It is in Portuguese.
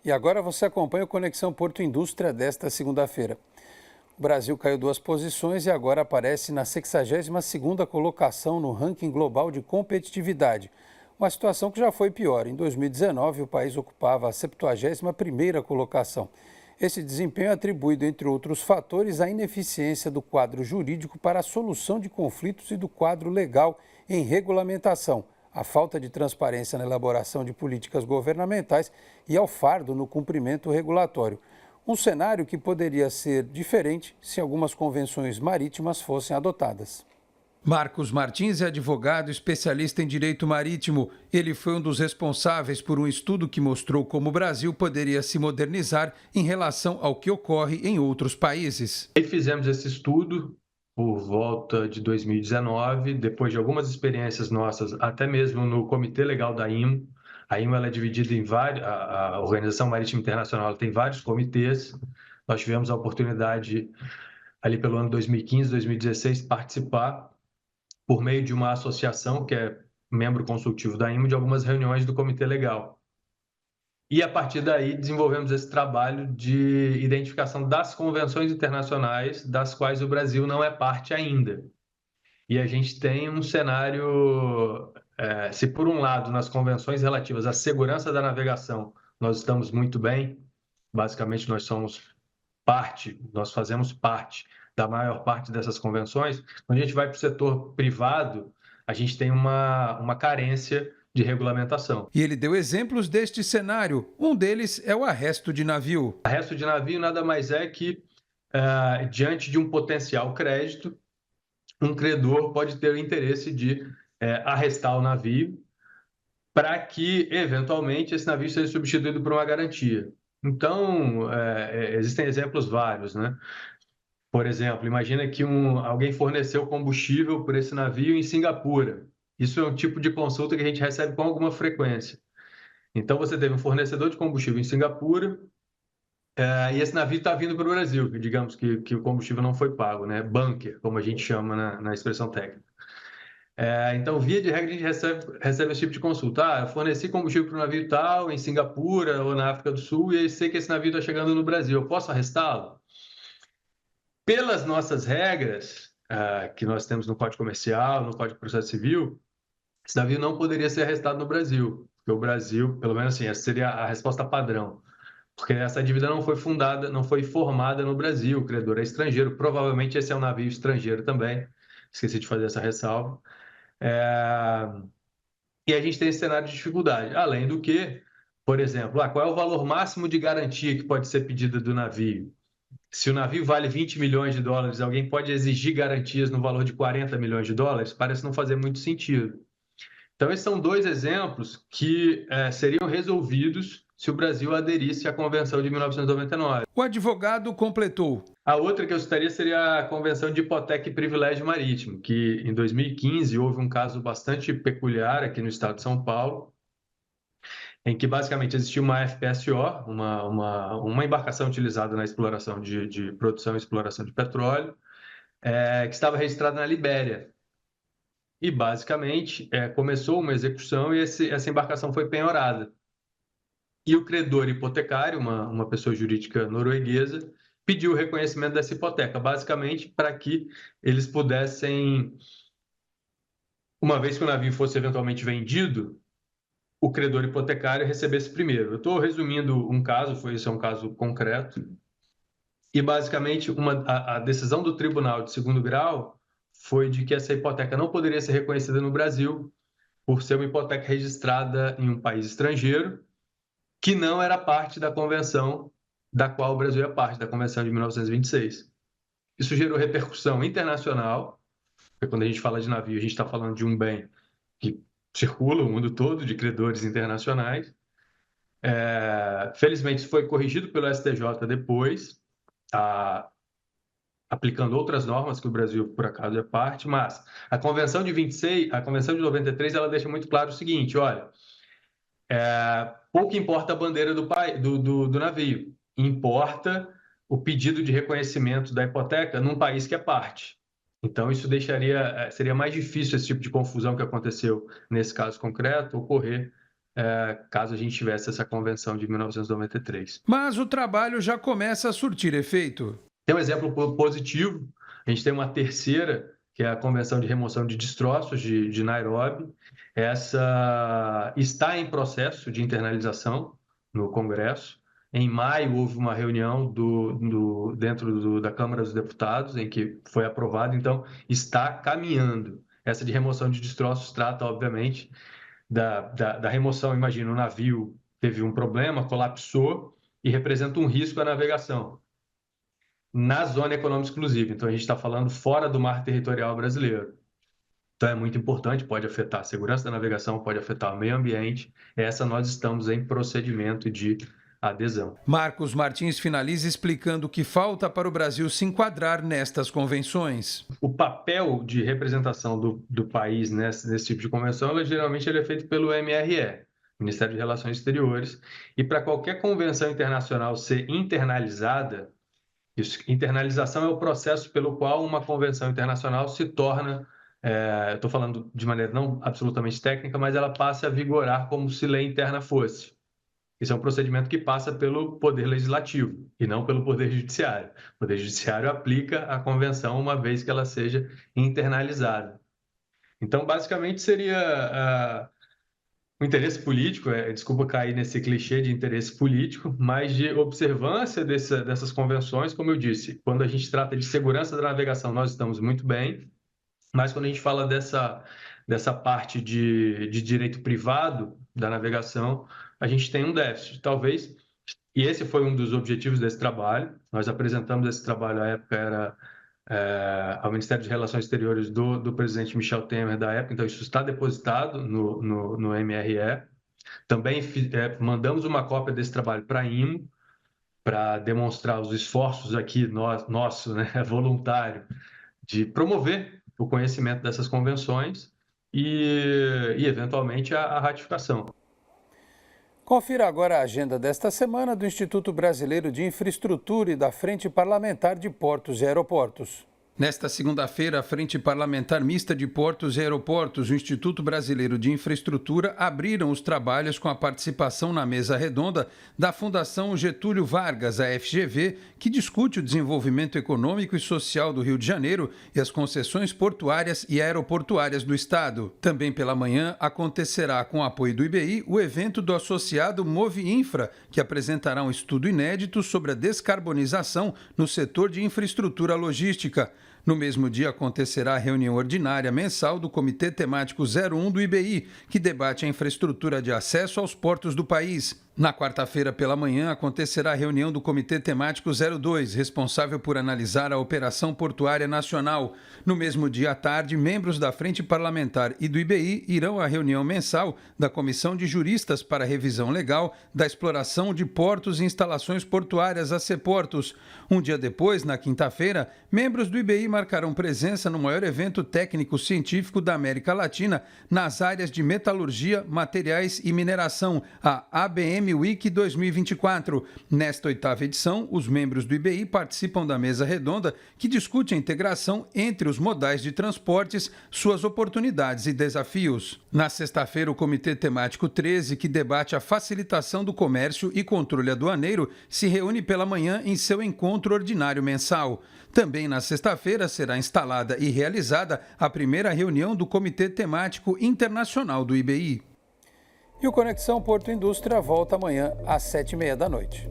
E agora você acompanha o Conexão Porto Indústria desta segunda-feira. O Brasil caiu 2 posições e agora aparece na 62ª colocação no ranking global de competitividade. Uma situação que já foi pior. Em 2019, o país ocupava a 71ª colocação. Esse desempenho é atribuído, entre outros fatores, à ineficiência do quadro jurídico para a solução de conflitos e do quadro legal em regulamentação, à falta de transparência na elaboração de políticas governamentais e ao fardo no cumprimento regulatório. Um cenário que poderia ser diferente se algumas convenções marítimas fossem adotadas. Marcos Martins é advogado especialista em direito marítimo. Ele foi um dos responsáveis por um estudo que mostrou como o Brasil poderia se modernizar em relação ao que ocorre em outros países. E fizemos esse estudo por volta de 2019, depois de algumas experiências nossas, até mesmo no Comitê Legal da IMO. A IMO ela é dividida em vários, a Organização Marítima Internacional tem vários comitês. Nós tivemos a oportunidade, ali pelo ano 2015, 2016, participar por meio de uma associação, que é membro consultivo da IMO, de algumas reuniões do Comitê Legal. E, a partir daí, desenvolvemos esse trabalho de identificação das convenções internacionais, das quais o Brasil não é parte ainda. E a gente tem um cenário, se por um lado, nas convenções relativas à segurança da navegação, nós estamos muito bem, basicamente nós fazemos parte da maior parte dessas convenções. Quando a gente vai para o setor privado, a gente tem uma carência de regulamentação. E ele deu exemplos deste cenário. Um deles é o arresto de navio. Arresto de navio nada mais é que, diante de um potencial crédito, um credor pode ter o interesse de arrestar o navio para que, eventualmente, esse navio seja substituído por uma garantia. Então, existem exemplos vários, né? Por exemplo, imagina que alguém forneceu combustível por esse navio em Singapura. Isso é um tipo de consulta que a gente recebe com alguma frequência. Então, você teve um fornecedor de combustível em Singapura, e esse navio está vindo para o Brasil, digamos que o combustível não foi pago, né? Bunker, como a gente chama na expressão técnica. Então, via de regra, a gente recebe esse tipo de consulta. Eu forneci combustível para o navio tal, em Singapura ou na África do Sul, e sei que esse navio está chegando no Brasil. Eu posso arrestá-lo? Pelas nossas regras, que nós temos no Código Comercial, no Código de Processo Civil, esse navio não poderia ser arrestado no Brasil, porque o Brasil, pelo menos assim, essa seria a resposta padrão, porque essa dívida não foi fundada, não foi formada no Brasil, o credor é estrangeiro, provavelmente esse é um navio estrangeiro também, esqueci de fazer essa ressalva. E a gente tem esse cenário de dificuldade, além do que, por exemplo, qual é o valor máximo de garantia que pode ser pedido do navio? Se o navio vale 20 milhões de dólares, alguém pode exigir garantias no valor de 40 milhões de dólares? Parece não fazer muito sentido. Então, esses são dois exemplos que seriam resolvidos se o Brasil aderisse à Convenção de 1999. O advogado completou. A outra que eu citaria seria a Convenção de Hipoteca e Privilégio Marítimo, que em 2015 houve um caso bastante peculiar aqui no estado de São Paulo, em que basicamente existia uma FPSO, uma embarcação utilizada na exploração de produção e exploração de petróleo, que estava registrada na Libéria. E basicamente começou uma execução e essa embarcação foi penhorada. E o credor hipotecário, uma pessoa jurídica norueguesa, pediu o reconhecimento dessa hipoteca, basicamente para que eles pudessem, uma vez que o navio fosse eventualmente vendido, o credor hipotecário recebesse primeiro. Eu estou resumindo um caso, esse é um caso concreto, e basicamente a decisão do tribunal de segundo grau foi de que essa hipoteca não poderia ser reconhecida no Brasil por ser uma hipoteca registrada em um país estrangeiro, que não era parte da convenção da qual o Brasil é parte, da Convenção de 1926. Isso gerou repercussão internacional, porque quando a gente fala de navio, a gente está falando de um bem que circula o mundo todo, de credores internacionais. Felizmente, isso foi corrigido pelo STJ depois, aplicando outras normas que o Brasil, por acaso, é parte, mas a Convenção de 26, a Convenção de 93, ela deixa muito claro o seguinte, olha, pouco importa a bandeira do navio, importa o pedido de reconhecimento da hipoteca num país que é parte. Então, isso seria mais difícil esse tipo de confusão que aconteceu nesse caso concreto ocorrer caso a gente tivesse essa convenção de 1993. Mas o trabalho já começa a surtir efeito. Tem um exemplo positivo, a gente tem uma terceira, que é a Convenção de Remoção de Destroços de Nairobi. Essa está em processo de internalização no Congresso. Em maio, houve uma reunião dentro da Câmara dos Deputados, em que foi aprovado, então está caminhando. Essa de remoção de destroços trata, obviamente, da remoção. Imagina, o navio teve um problema, colapsou e representa um risco à navegação na zona econômica exclusiva. Então, a gente está falando fora do mar territorial brasileiro. Então, é muito importante, pode afetar a segurança da navegação, pode afetar o meio ambiente. Essa nós estamos em procedimento de adesão. Marcos Martins finaliza explicando o que falta para o Brasil se enquadrar nestas convenções. O papel de representação do país nesse tipo de convenção, geralmente ele é feito pelo MRE, Ministério de Relações Exteriores, e para qualquer convenção internacional ser internalizada, internalização é o processo pelo qual uma convenção internacional se torna, estou falando de maneira não absolutamente técnica, mas ela passa a vigorar como se lei interna fosse. Isso é um procedimento que passa pelo Poder Legislativo e não pelo Poder Judiciário. O Poder Judiciário aplica a convenção uma vez que ela seja internalizada. Então, basicamente, seria o interesse político, desculpa cair nesse clichê de interesse político, mas de observância dessas convenções, como eu disse, quando a gente trata de segurança da navegação, nós estamos muito bem, mas quando a gente fala dessa parte de direito privado da navegação, a gente tem um déficit, talvez, e esse foi um dos objetivos desse trabalho. Nós apresentamos esse trabalho, à época era ao Ministério de Relações Exteriores do presidente Michel Temer da época, então isso está depositado no MRE. Também mandamos uma cópia desse trabalho para a IMO, para demonstrar os esforços aqui, nosso, né, voluntário, de promover o conhecimento dessas convenções e eventualmente, a ratificação. Confira agora a agenda desta semana do Instituto Brasileiro de Infraestrutura e da Frente Parlamentar de Portos e Aeroportos. Nesta segunda-feira, a Frente Parlamentar Mista de Portos e Aeroportos e o Instituto Brasileiro de Infraestrutura abriram os trabalhos com a participação na mesa redonda da Fundação Getúlio Vargas, a FGV, que discute o desenvolvimento econômico e social do Rio de Janeiro e as concessões portuárias e aeroportuárias do Estado. Também pela manhã acontecerá, com o apoio do IBI, o evento do associado Movi Infra, que apresentará um estudo inédito sobre a descarbonização no setor de infraestrutura logística. No mesmo dia acontecerá a reunião ordinária mensal do Comitê Temático 01 do IBI, que debate a infraestrutura de acesso aos portos do país. Na quarta-feira pela manhã acontecerá a reunião do Comitê Temático 02, responsável por analisar a Operação Portuária Nacional. No mesmo dia à tarde, membros da Frente Parlamentar e do IBI irão à reunião mensal da Comissão de Juristas para Revisão Legal da Exploração de Portos e Instalações Portuárias, a CEPORTOS. Um dia depois, na quinta-feira, membros do IBI marcarão presença no maior evento técnico-científico da América Latina nas áreas de metalurgia, materiais e mineração, a ABM Week 2024. Nesta oitava edição, os membros do IBI participam da mesa redonda que discute a integração entre os modais de transportes, suas oportunidades e desafios. Na sexta-feira, o Comitê Temático 13, que debate a facilitação do comércio e controle aduaneiro, se reúne pela manhã em seu encontro ordinário mensal. Também na sexta-feira será instalada e realizada a primeira reunião do Comitê Temático Internacional do IBI. E o Conexão Porto Indústria volta amanhã às 7h30 da noite.